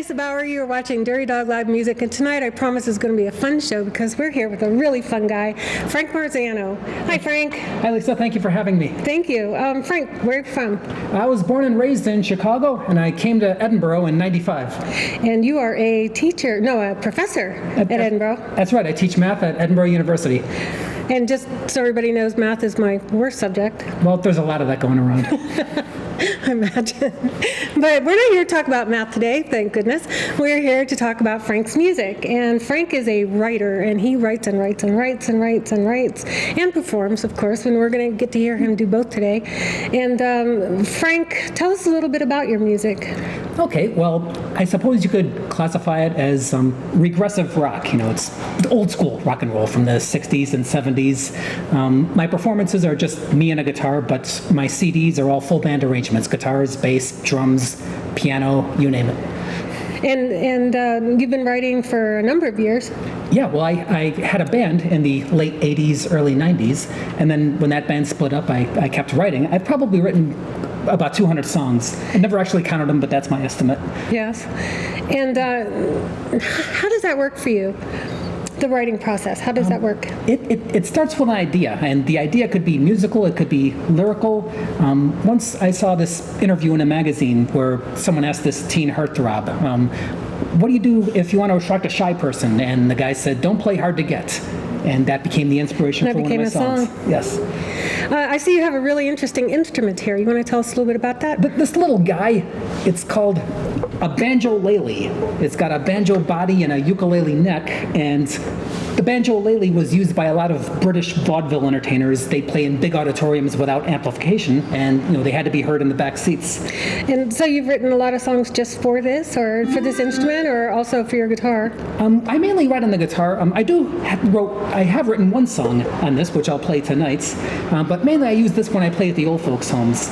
Lisa Bauer. You're watching Dirty Dog Live Music, and tonight I promise is going to be a fun show because we're here with a really fun guy, Frank Marzano. Hi, Frank. Hi, Lisa. Thank you for having me. Thank you. Frank, where are you from? I was born and raised in Chicago, and I came to Edinburgh in '95. And you are a professor at Edinburgh. That's right. I teach math at Edinburgh University. And just so everybody knows, math is my worst subject. Well, there's a lot of that going around. I imagine. But we're not here to talk about math today, thank goodness. We're here to talk about Frank's music. And Frank is a writer, and he writes and writes and writes and writes and writes and performs, of course, and we're going to get to hear him do both today. And Frank, tell us a little bit about your music. Okay, well, I suppose you could classify it as regressive rock. You know, it's old school rock and roll from the 60s and 70s. My performances are just me and a guitar, but my CDs are all full band arrangements. Guitars, bass, drums, piano, you name it. And you've been writing for a number of years. Yeah, well, I had a band in the late 80s, early 90s, and then when that band split up, I kept writing. I've probably written about 200 songs. I never actually counted them, but that's my estimate. Yes. And how does that work for you? The writing process, how does that work? It starts with an idea, and the idea could be musical, it could be lyrical. Once I saw this interview in a magazine where someone asked this teen heartthrob, what do you do if you want to attract a shy person? And the guy said, don't play hard to get. And that became the inspiration for one of my songs. Yes. I see you have a really interesting instrument here. You want to tell us a little bit about that? This little guy, it's called a banjo-lele. It's got a banjo body and a ukulele neck, and the banjo-lele was used by a lot of British vaudeville entertainers. They play in big auditoriums without amplification, and they had to be heard in the back seats. And so you've written a lot of songs just for this, or for this instrument, or also for your guitar? I mainly write on the guitar. I have written one song on this, which I'll play tonight, but mainly I use this when I play at the old folks' homes.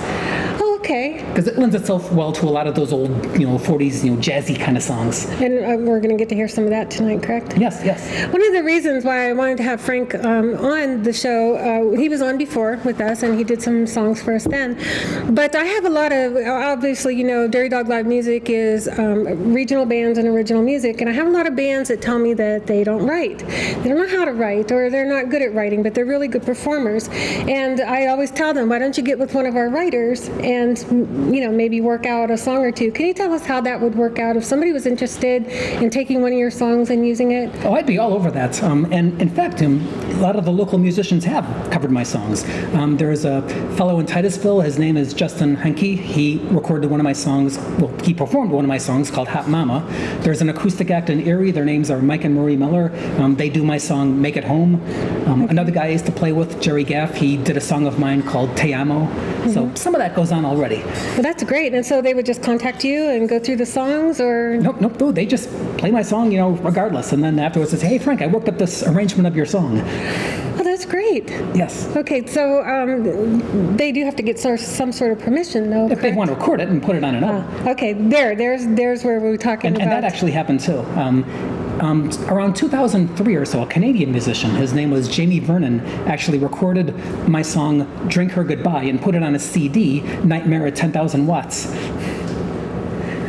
Okay. Because it lends itself well to a lot of those old, 40s, jazzy kind of songs. And we're going to get to hear some of that tonight, correct? Yes, yes. One of the reasons why I wanted to have Frank on the show, he was on before with us, and he did some songs for us then. But I have a lot of, obviously, Dirty Dog Live Music is regional bands and original music, and I have a lot of bands that tell me that they don't write. They don't know how to write, or they're not good at writing, but they're really good performers. And I always tell them, why don't you get with one of our writers and maybe work out a song or two. Can you tell us how that would work out if somebody was interested in taking one of your songs and using it? Oh, I'd be all over that. And in fact, a lot of the local musicians have covered my songs. There's a fellow in Titusville. His name is Justin Henke. He recorded one of my songs. Well, he performed one of my songs called Hot Mama. There's an acoustic act in Erie. Their names are Mike and Marie Miller. They do my song Make It Home. Another guy I used to play with, Jerry Gaff, he did a song of mine called Te Amo. So some of that goes on already. Well, that's great. And so they would just contact you and go through the songs, or? Nope. They just play my song, regardless. And then afterwards they say, hey, Frank, I worked up this arrangement of your song. Oh, that's great. Yes. Okay, so they do have to get some sort of permission, though. If they want to record it and put it on an album. Okay, there's where we were talking about. And that actually happened, too. Around 2003 or so, a Canadian musician, his name was Jamie Vernon, actually recorded my song Drink Her Goodbye and put it on a CD, Nightmare at 10,000 Watts.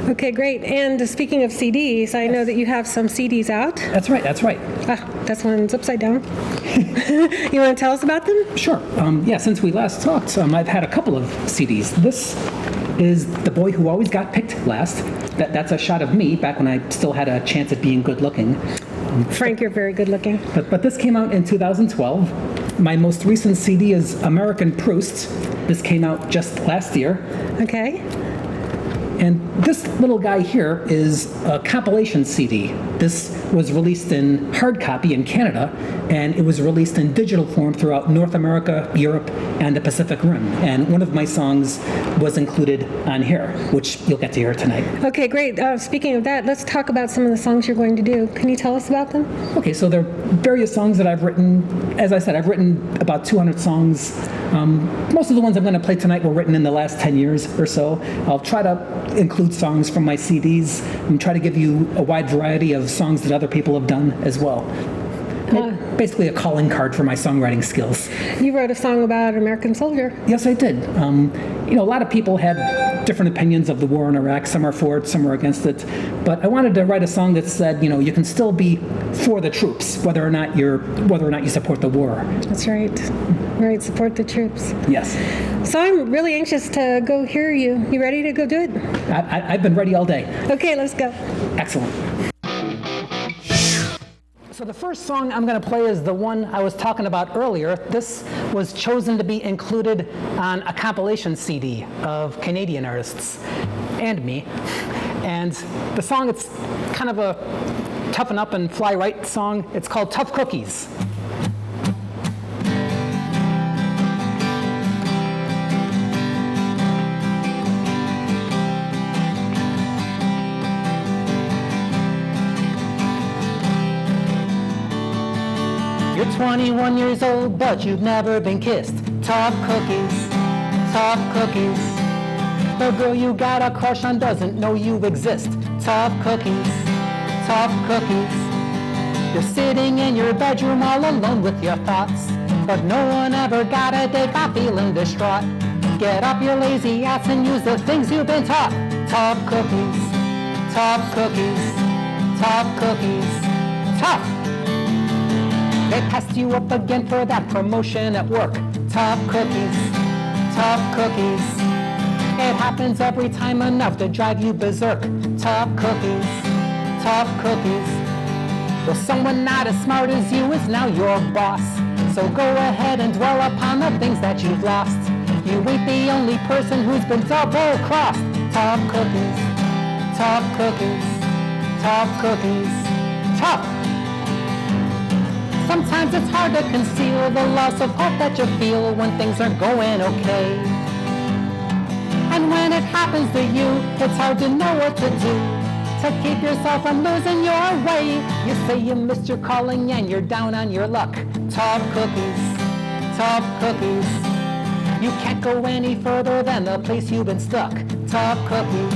Okay, great. And speaking of CDs, I know that you have some CDs out. That's right. That's one's upside down. You want to tell us about them? Sure. Since we last talked, I've had a couple of CDs. This is The Boy Who Always Got Picked Last. That's a shot of me back when I still had a chance at being good looking. Frank, you're very good looking. But this came out in 2012. My most recent CD is American Proust. This came out just last year. Okay. And this little guy here is a compilation CD. This was released in hard copy in Canada, and it was released in digital form throughout North America, Europe, and the Pacific Rim. And one of my songs was included on here, which you'll get to hear tonight. Okay, great. Speaking of that, let's talk about some of the songs you're going to do. Can you tell us about them? Okay, so there are various songs that I've written. As I said, I've written about 200 songs. Most of the ones I'm going to play tonight were written in the last 10 years or so. I'll try to include songs from my CDs and try to give you a wide variety of songs that other people have done as well. Basically a calling card for my songwriting skills. You wrote a song about an American soldier. Yes, I did. A lot of people had different opinions of the war in Iraq. Some are for it, some are against it. But I wanted to write a song that said, you can still be for the troops, whether or not you support the war. That's right. Right, support the troops. Yes. So I'm really anxious to go hear you. You ready to go do it? I've been ready all day. Okay, let's go. Excellent. So the first song I'm going to play is the one I was talking about earlier. This was chosen to be included on a compilation CD of Canadian artists and me. And the song, it's kind of a toughen up and fly right song. It's called Tough Cookies. You're 21 years old, but you've never been kissed. Tough cookies, tough cookies. The girl you got a crush on doesn't know you exist. Tough cookies, tough cookies. You're sitting in your bedroom all alone with your thoughts, but no one ever got a date by feeling distraught. Get up your lazy ass and use the things you've been taught. Tough cookies, tough cookies, tough cookies, tough. They passed you up again for that promotion at work. Tough cookies, tough cookies. It happens every time enough to drive you berserk. Tough cookies, tough cookies. Well, someone not as smart as you is now your boss. So go ahead and dwell upon the things that you've lost. You ain't the only person who's been double-crossed. Tough cookies, tough cookies, tough cookies, tough. Sometimes it's hard to conceal the loss of hope that you feel when things are going okay. And when it happens to you, it's hard to know what to do to keep yourself from losing your way. You say you missed your calling and you're down on your luck. Tough cookies, tough cookies. You can't go any further than the place you've been stuck. Tough cookies,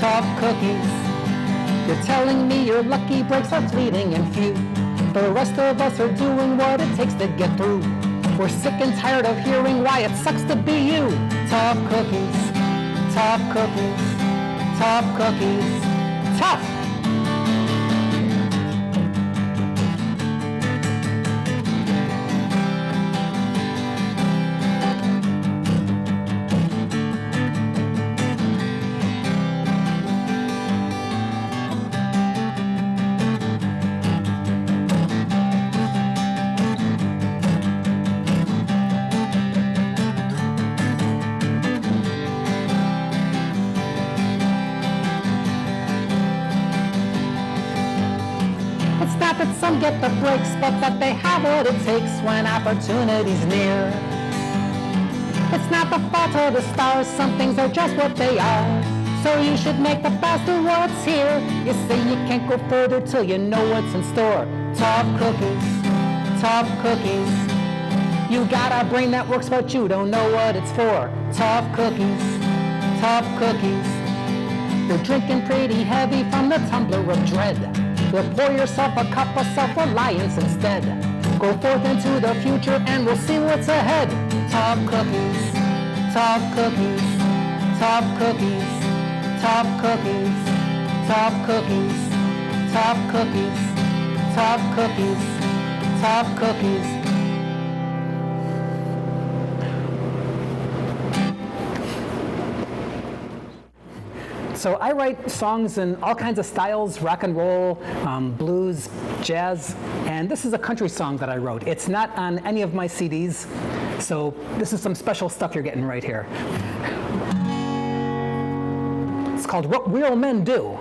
tough cookies. You're telling me your lucky breaks are fleeting and few. The rest of us are doing what it takes to get through. We're sick and tired of hearing why it sucks to be you. Tough cookies, tough cookies, tough cookies, tough. Some get the breaks, but that they have what it takes when opportunity's near. It's not the fault of the stars, some things are just what they are. So you should make the best of what's here. You say you can't go further till you know what's in store. Tough cookies, tough cookies. You got a brain that works, but you don't know what it's for. Tough cookies, tough cookies. You're drinking pretty heavy from the tumbler of dread. Well, pour yourself a cup of self-reliance instead. Go forth into the future and we'll see what's ahead. Tough cookies, tough cookies, tough cookies, tough cookies, tough cookies, tough cookies, tough cookies, tough cookies. So I write songs in all kinds of styles, rock and roll, blues, jazz, and this is a country song that I wrote. It's not on any of my CDs, so this is some special stuff you're getting right here. It's called What Real Men Do.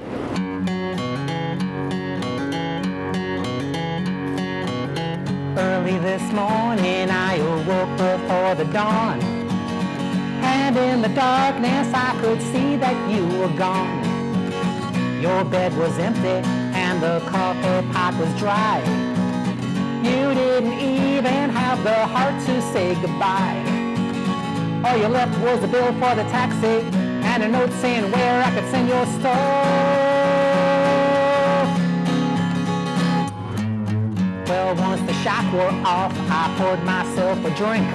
Early this morning I awoke before the dawn, and in the darkness I could see that you were gone. Your bed was empty and the coffee pot was dry. You didn't even have the heart to say goodbye. All you left was a bill for the taxi and a note saying where I could send your stuff. Well, once the shock wore off, I poured myself a drink.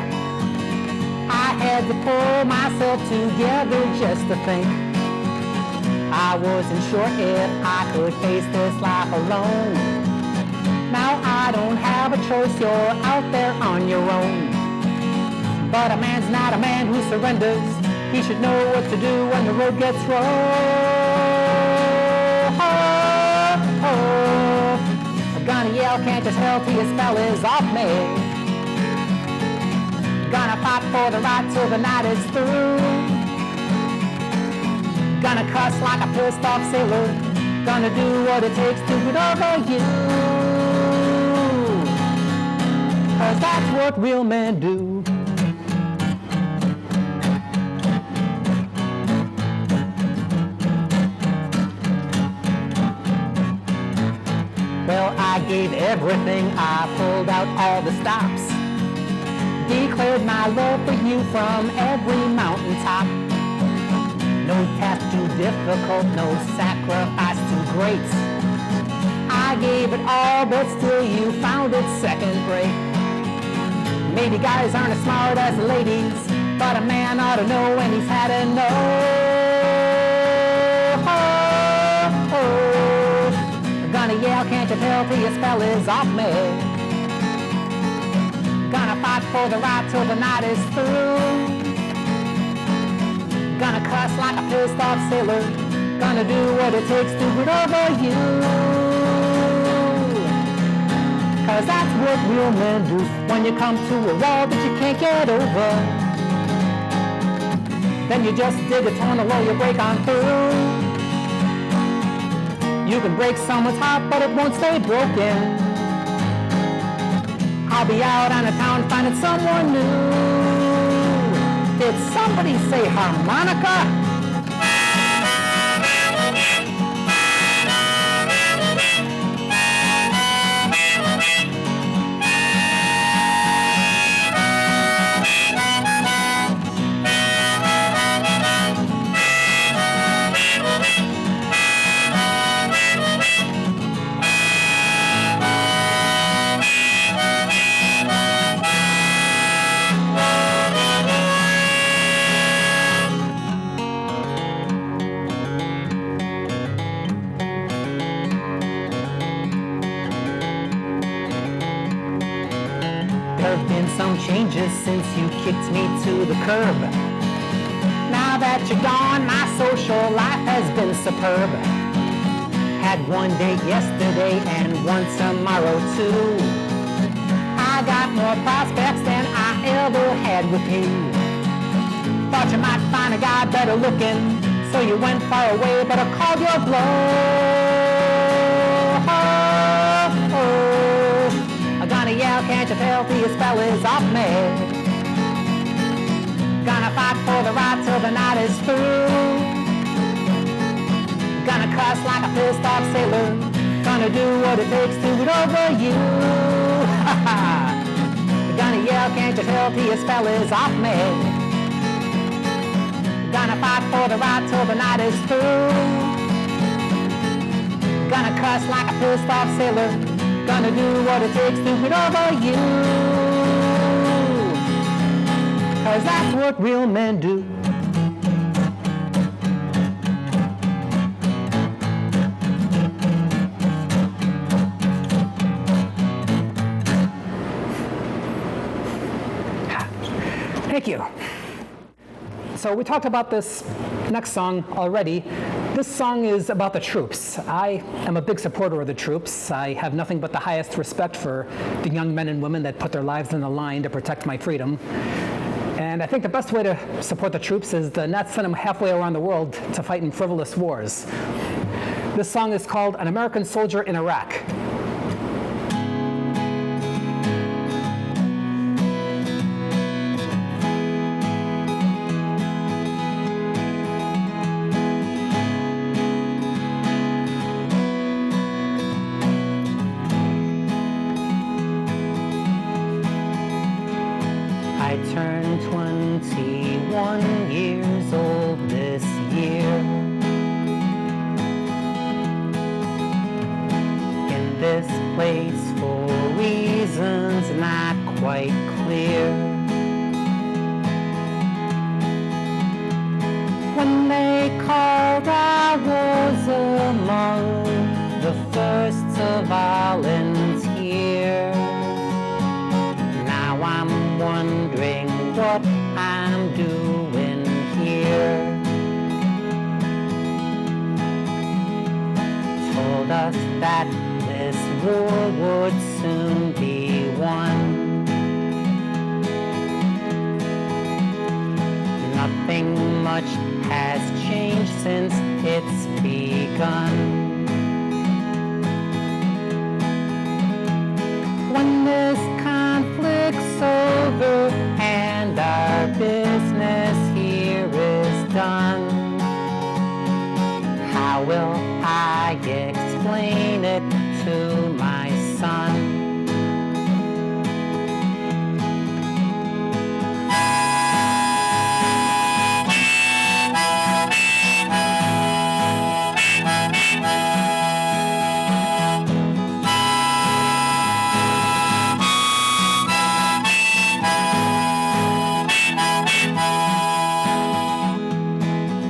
I had to pull myself together just to think. I wasn't sure if I could face this life alone. Now I don't have a choice, you're out there on your own. But a man's not a man who surrenders. He should know what to do when the road gets rough. I'm gonna yell, can't you tell till your spell is off me? Gonna fight for the right till the night is through. Gonna cuss like a pissed off sailor. Gonna do what it takes to get over you. 'Cause that's what real men do. Well, I gave everything, I pulled out all the stops. Declared my love for you from every mountaintop. No task too difficult, no sacrifice too great. I gave it all, but still you found it second rate. Maybe guys aren't as smart as the ladies, but a man ought to know when he's had enough. I'm gonna yell, can't you tell till your spell is off me? Gonna fight for the right till the night is through. Gonna cuss like a pissed off sailor. Gonna do what it takes to get over you. 'Cause that's what real men do. When you come to a wall that you can't get over, then you just dig a tunnel you break on through. You can break someone's heart, but it won't stay broken. I'll be out on the town finding someone new. Did somebody say harmonica? Changes since you kicked me to the curb. Now that you're gone, my social life has been superb. Had one date yesterday and one tomorrow too. I got more prospects than I ever had with you. Thought you might find a guy better looking, so you went far away, but I called your bluff. Gonna yell, can't you tell till your spell is off me? Gonna fight for the right till the night is through. Gonna cuss like a pissed off sailor. Gonna do what it takes to get over you. Gonna yell, can't you tell till your spell is off me? Gonna fight for the right till the night is through. Gonna cuss like a pissed off sailor. Gonna do what it takes to get over you. 'Cause that's what real men do. Thank you. So we talked about this next song already. This song is about the troops. I am a big supporter of the troops. I have nothing but the highest respect for the young men and women that put their lives on the line to protect my freedom. And I think the best way to support the troops is to not send them halfway around the world to fight in frivolous wars. This song is called An American Soldier in Iraq. I turned 21 years old this year. In this place for quite clear. When they called, I was among the first to volunteer. Now I'm wondering what I'm doing here. Told us that this war would soon be won. Nothing much has changed since it's begun. When this conflict's over and our business here is done, how will I explain it to my son?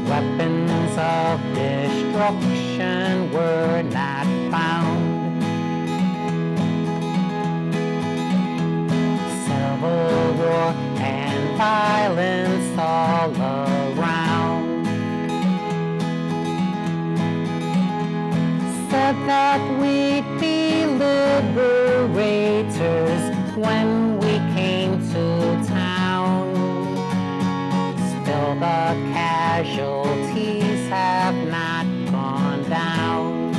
Weapons of destruction were not found. Civil war and violence all around. Said that we'd be liberators when we came to town. Still the casualties have not gone down.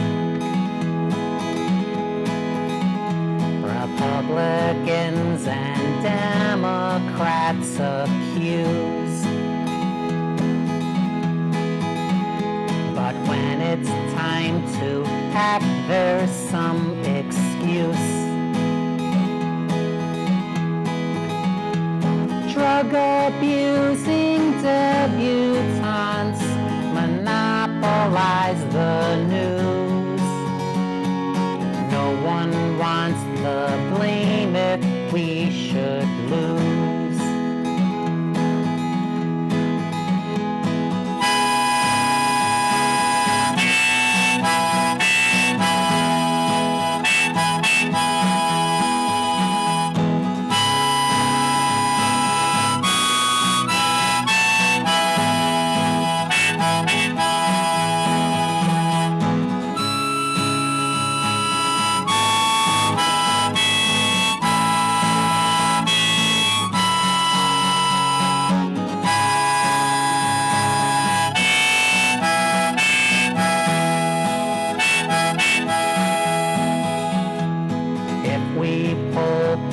Republicans and Democrats accuse, but when it's time to act, there's some excuse. Drug-abusing debutantes monopolize the news. No one wants the blame if we should lose.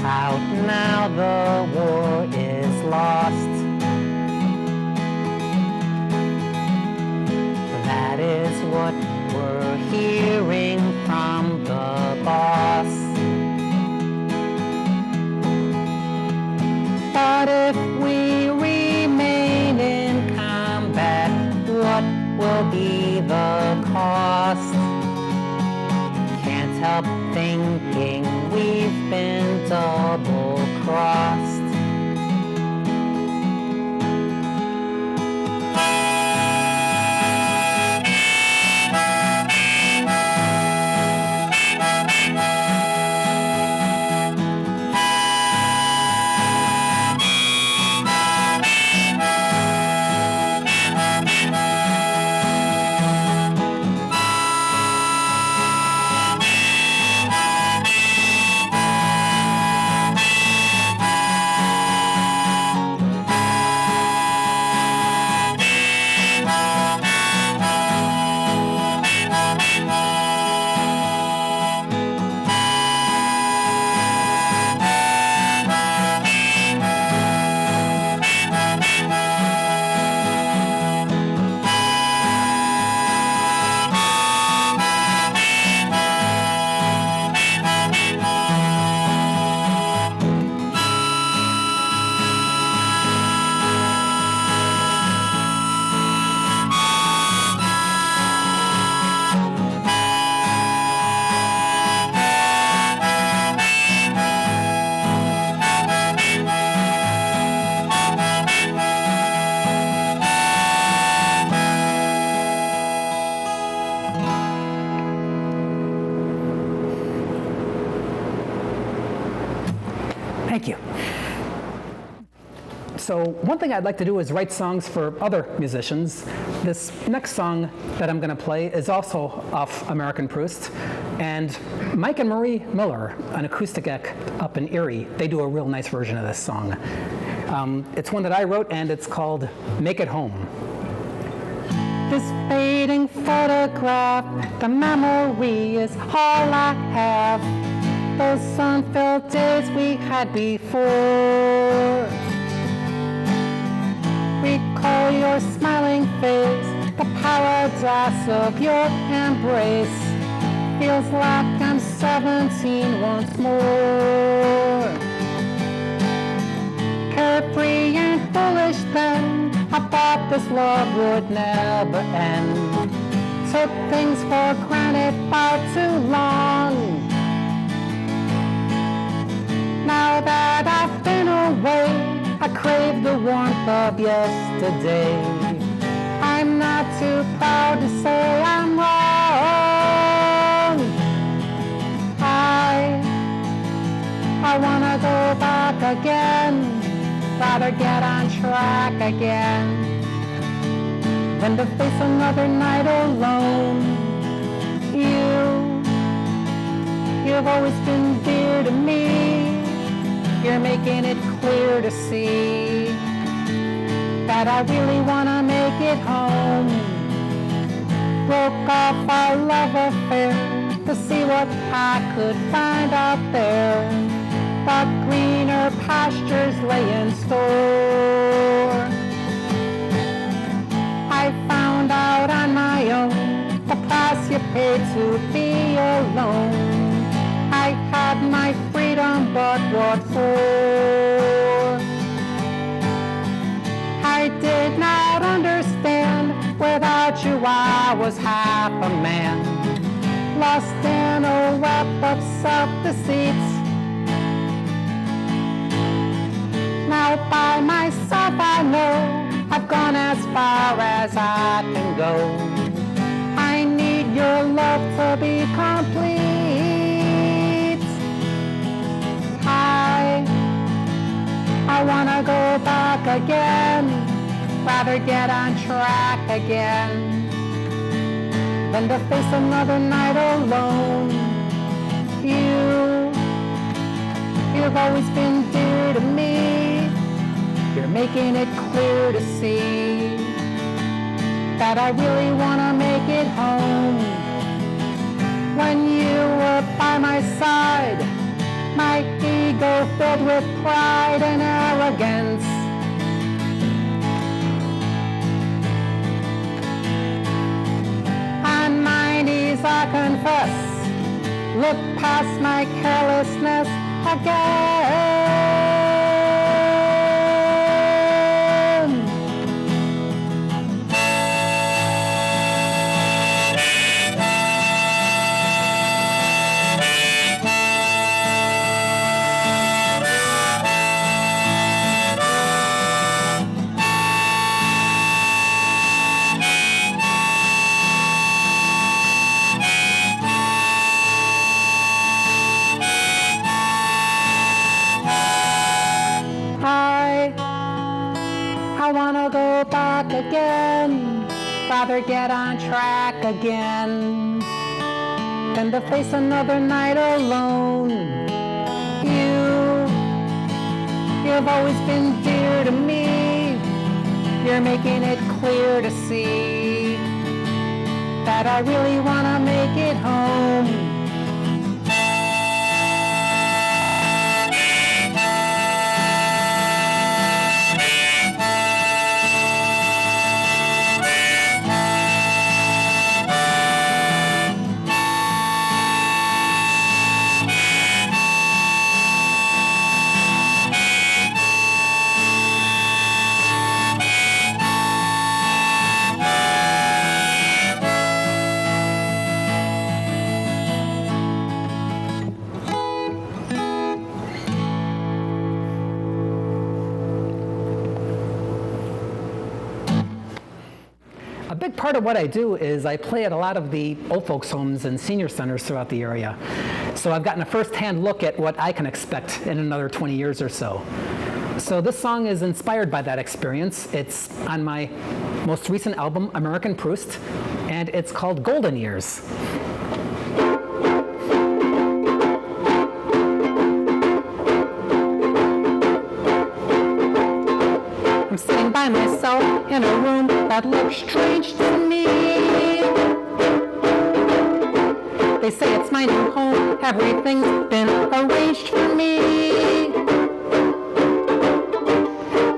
Out now, the war is lost. That is what we're hearing from the boss. But if we remain in combat, what will be the cost? Can't help thinking we've been double-crossed. So one thing I'd like to do is write songs for other musicians. This next song that I'm going to play is also off American Proust. And Mike and Marie Miller, an acoustic act up in Erie, they do a real nice version of this song. It's one that I wrote, and it's called Make It Home. This fading photograph, the memory is all I have. Those sun-filled days we had before. Recall your smiling face, the paradise of your embrace. Feels like I'm 17 once more. Carefree and foolish then, I thought this love would never end. Took things for granted far too long. Now that I've been away, I crave the warmth of yesterday. I'm not too proud to say I'm wrong. I wanna go back again, rather get on track again than to face another night alone. You've always been dear to me. You're making it clear to see that I really wanna make it home. Broke off our love affair to see what I could find out there. But greener pastures lay in store. I found out on my own the price you pay to be alone. I had my freedom, but what for? I did not understand. Without you I was half a man, lost in a web of self-deceits. Now by myself I know I've gone as far as I can go. I need your love to be complete. I wanna go back again, rather get on track again than to face another night alone. You've always been dear to me. You're making it clear to see that I really wanna make it home. When you were by my side, my ego filled with pride and arrogance. On my knees I confess, look past my carelessness again. I wanna go back again, rather get on track again than to face another night alone. You've always been dear to me. You're making it clear to see that I really wanna make it home. A big part of what I do is I play at a lot of the old folks homes and senior centers throughout the area. So I've gotten a first-hand look at what I can expect in another 20 years or so. So this song is inspired by that experience. It's on my most recent album, American Proust, and it's called Golden Years. I'm sitting by myself in a room that looks strange to me. They say it's my new home, everything's been arranged for me.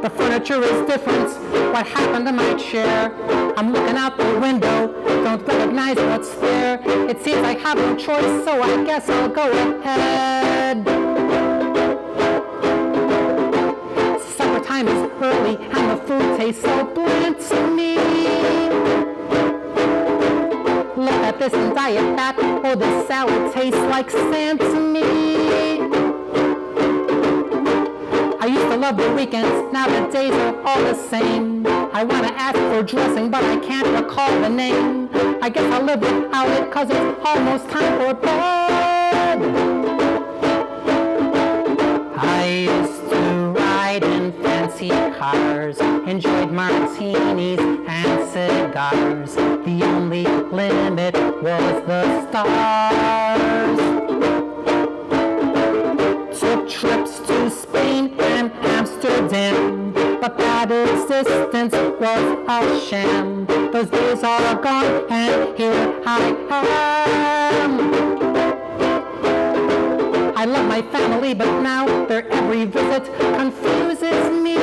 The furniture is different, what happened to my chair? I'm looking out the window, don't recognize what's there. It seems I have no choice, so I guess I'll go ahead. Supper time is early and the food tastes so bland to me. Look at this and diet that, oh this salad tastes like sand to me. I used to love the weekends, now the days are all the same. I want to ask for dressing, but I can't recall the name. I guess I'll live without it, cause it's almost time for bed. I used to ride in fancy cars, enjoyed martinis and cigars. The only limit was the stars. Took trips to Spain and Amsterdam, but that existence was a sham. Those days are gone and here I am. I love my family, but now their every visit confuses me.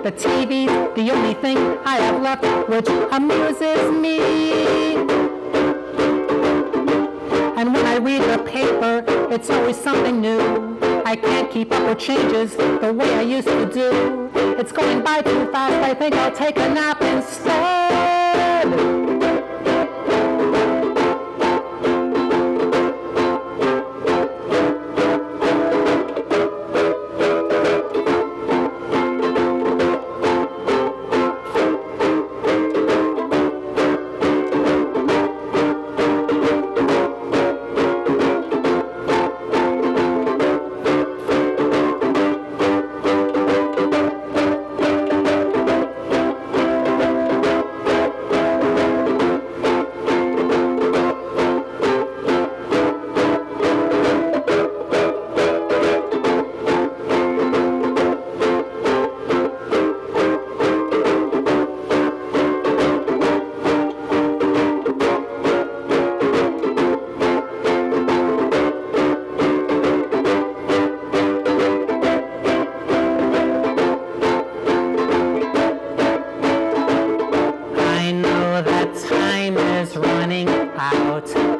The TV's the only thing I have left which amuses me. And when I read the paper, it's always something new. I can't keep up with changes the way I used to do. It's going by too fast, I think I'll take a nap instead.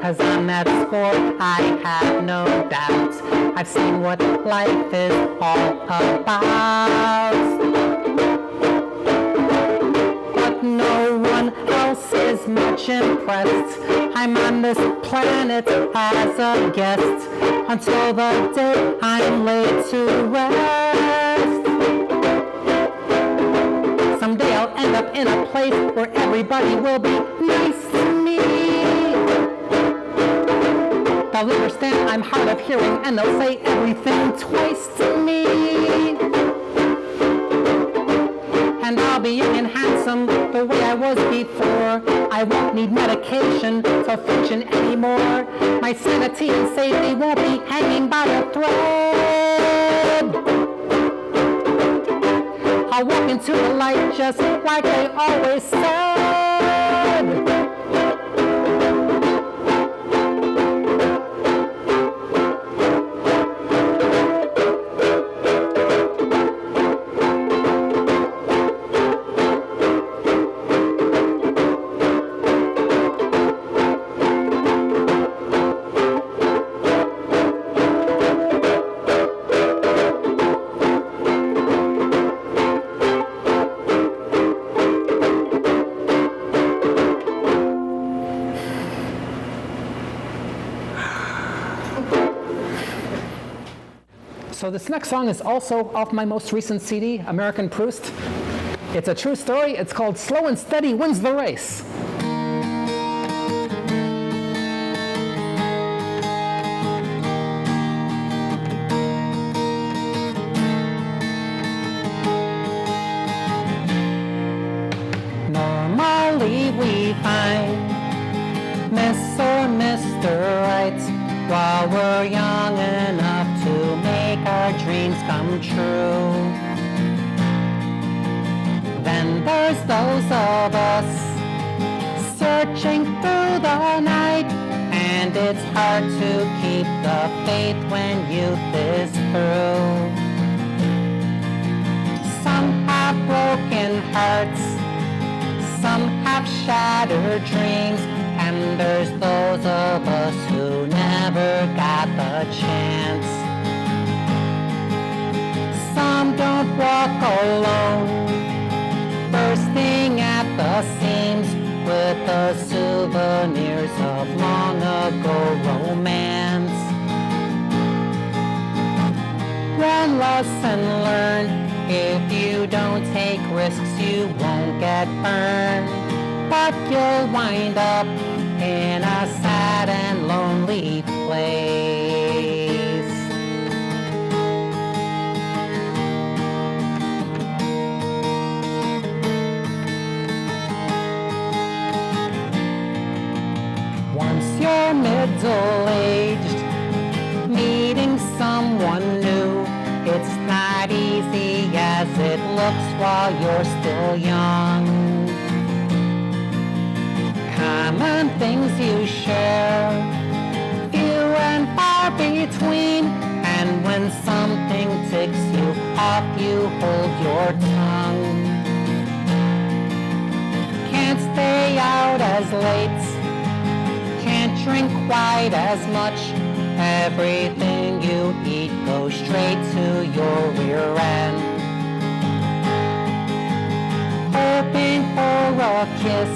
Cause on that score I have no doubt I've seen what life is all about. But no one else is much impressed. I'm on this planet as a guest until the day I'm laid to rest. Someday I'll end up in a place where everybody will be nice to me. They'll understand I'm hard of hearing and they'll say everything twice to me. And I'll be young and handsome the way I was before. I won't need medication to function anymore. My sanity and safety won't be hanging by a thread. I'll walk into the light just like they always said. So this next song is also off my most recent CD, American Proust. It's a true story. It's called Slow and Steady Wins the Race. come true. Then there's those of us searching through the night, and it's hard to keep the faith when youth is through. Some have broken hearts, some have shattered dreams, and there's those of us who never got the chance. Some don't walk alone, bursting at the seams with the souvenirs of long ago romance. One lesson learned: if you don't take risks, you won't get burned, but you'll wind up in a sad and lonely place. Once you're middle-aged, meeting someone new, it's not easy as it looks while you're still young. Common things you share, few and far between, and when something ticks you off, you hold your tongue. Can't stay out as late, can't drink quite as much. Everything you eat goes straight to your rear end. Hoping for a kiss,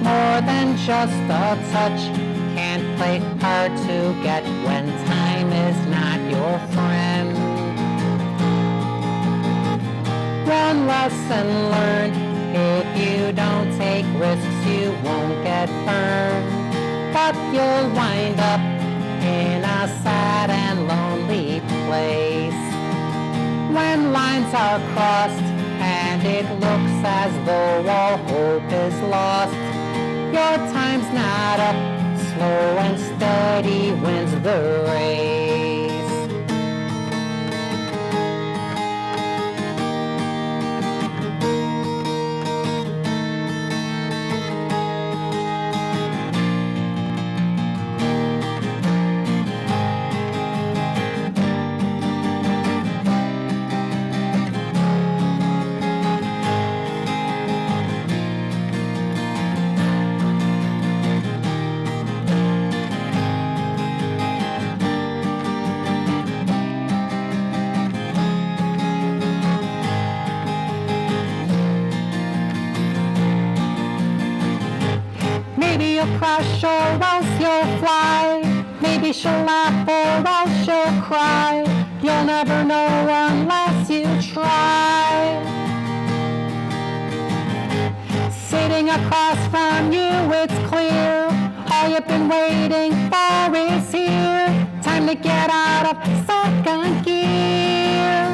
more than just a touch. Can't play hard to get when time is not your friend. One lesson learned: if you don't take risks, you won't get burned, but you'll wind up in a sad and lonely place. When lines are crossed and it looks as though all hope is lost, your time's not up, slow and steady wins the race. Maybe you'll crash or else you'll fly. Maybe she'll laugh or else she'll cry. You'll never know unless you try. Sitting across from you, it's clear, all you've been waiting for is here. Time to get out of second gear.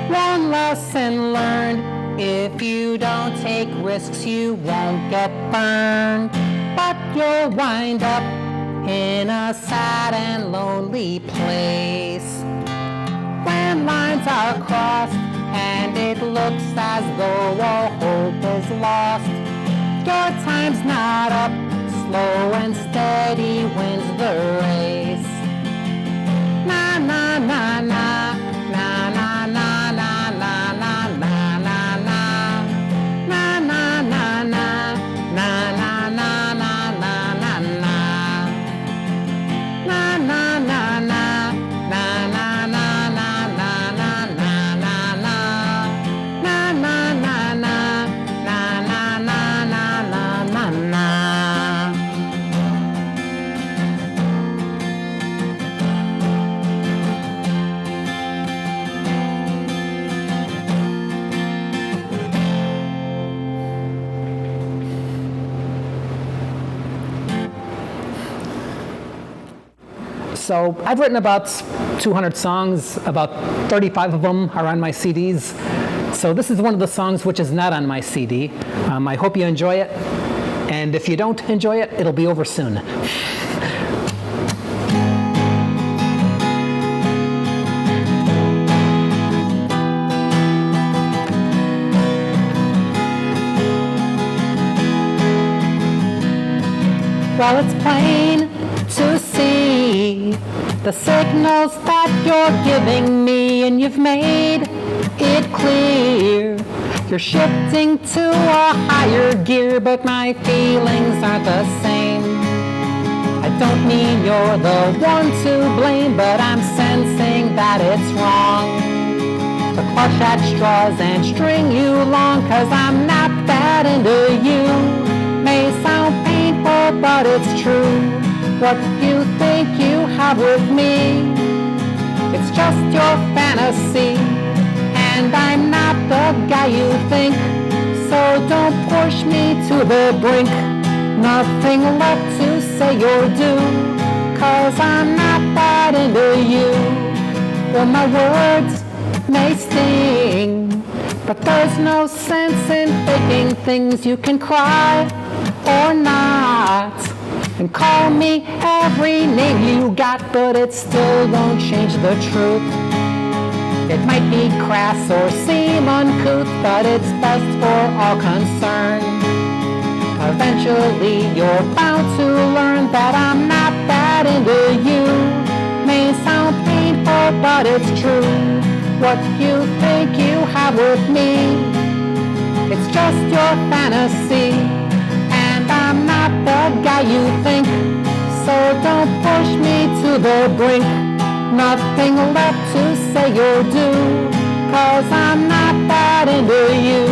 One lesson learned: if you don't take risks, you won't get burned, but you'll wind up in a sad and lonely place. When lines are crossed and it looks as though all hope is lost, your time's not up, slow and steady wins the race. Na na na na, na na na na na na na na na, na na na na, na na na na na na na, na na na na, na na na na na na na na, na na na na, na na na na na na. So I've written about 200 songs, about 35 of them are on my CDs. So this is one of the songs which is not on my CD. I hope you enjoy it, and if you don't enjoy it, it'll be over soon. Well, it's plain to see the signals that you're giving me, and you've made it clear you're shifting to a higher gear, but my feelings aren't the same. I don't mean you're the one to blame, but I'm sensing that it's wrong to clutch at straws and string you along, 'cause I'm not that into you. May sound painful, but it's true. What you think you have with me, it's just your fantasy, and I'm not the guy you think. So don't push me to the brink. Nothing left to say or do, 'cause I'm not that into you. Well, my words may sting, but there's no sense in faking things. You can cry or not, and call me every name you got, but it still won't change the truth. It might be crass or seem uncouth, but it's best for all concerned. Eventually you're bound to learn that I'm not that into you. May sound painful, but it's true. What you think you have with me, it's just your fantasy, and I'm not the guy you think. So don't push me to the brink. Nothing left to say or do, 'cause I'm not that into you.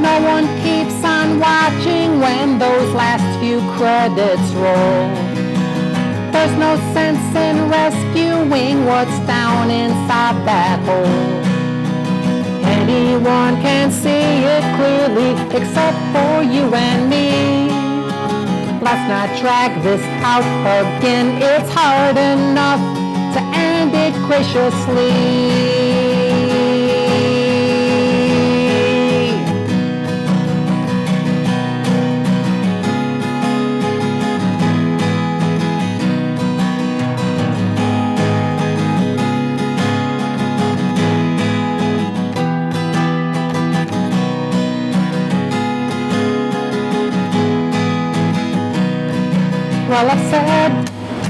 No one keeps on watching when those last few credits roll. There's no sense in rescuing what's down inside that hole. Anyone can see it clearly except for you and me. Let's not drag this out again. It's hard enough to end it graciously. Well, I've said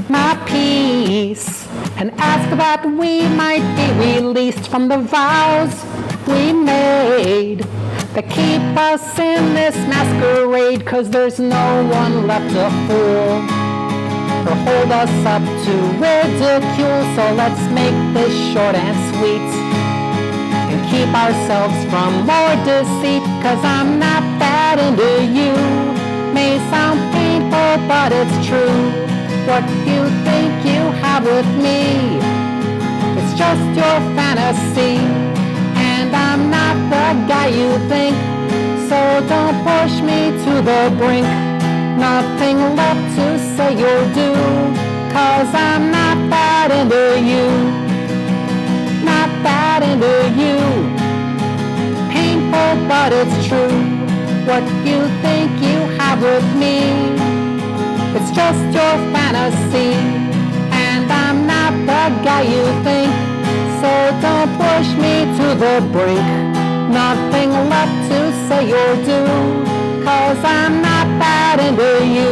my piece and asked that we might be released from the vows we made that keep us in this masquerade, 'cause there's no one left to fool or hold us up to ridicule. So let's make this short and sweet and keep ourselves from more deceit, 'cause I'm not that into you. May sound painful, but it's true. What you think you have with me, it's just your fantasy, and I'm not the guy you think. So don't push me to the brink. Nothing left to say or do, 'cause I'm not that into you. Not that into you. Painful, but it's true. What you think you have with me, it's just your fantasy, and I'm not the guy you think. So don't push me to the brink. Nothing left to say or do, 'cause I'm not that into you.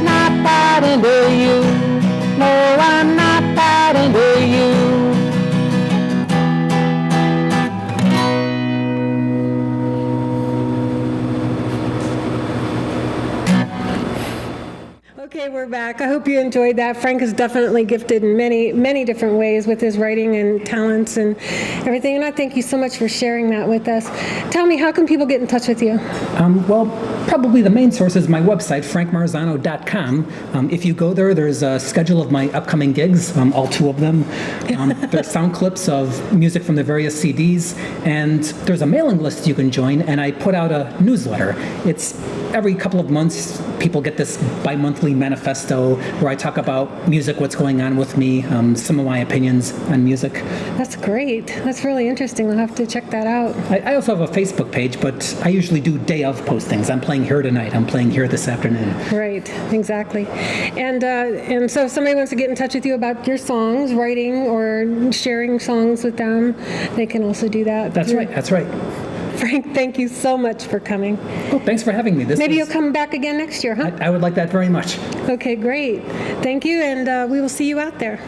Not that into you. No, I'm not that into you. Okay, we're back. I hope you enjoyed that. Frank is definitely gifted in many, many different ways with his writing and talents and everything. And I thank you so much for sharing that with us. Tell me, how can people get in touch with you? Well, probably the main source is my website, frankmarzano.com. If you go there, there's a schedule of my upcoming gigs, all 2 of them. There's sound clips of music from the various CDs, and there's a mailing list you can join, and I put out a newsletter. It's every couple of months, people get this bi-monthly manifesto where I talk about music, what's going on with me, some of my opinions on music. That's great. That's really interesting. I'll have to check that out. I also have a Facebook page, but I usually do day of postings. I'm playing here tonight. I'm playing here this afternoon. Right, exactly. And so if somebody wants to get in touch with you about your songs, writing or sharing songs with them, they can also do that. That's right. Frank, thank you so much for coming. Oh, thanks for having me. Maybe you'll come back again next year, huh? I would like that very much. Okay, great. Thank you, and we will see you out there.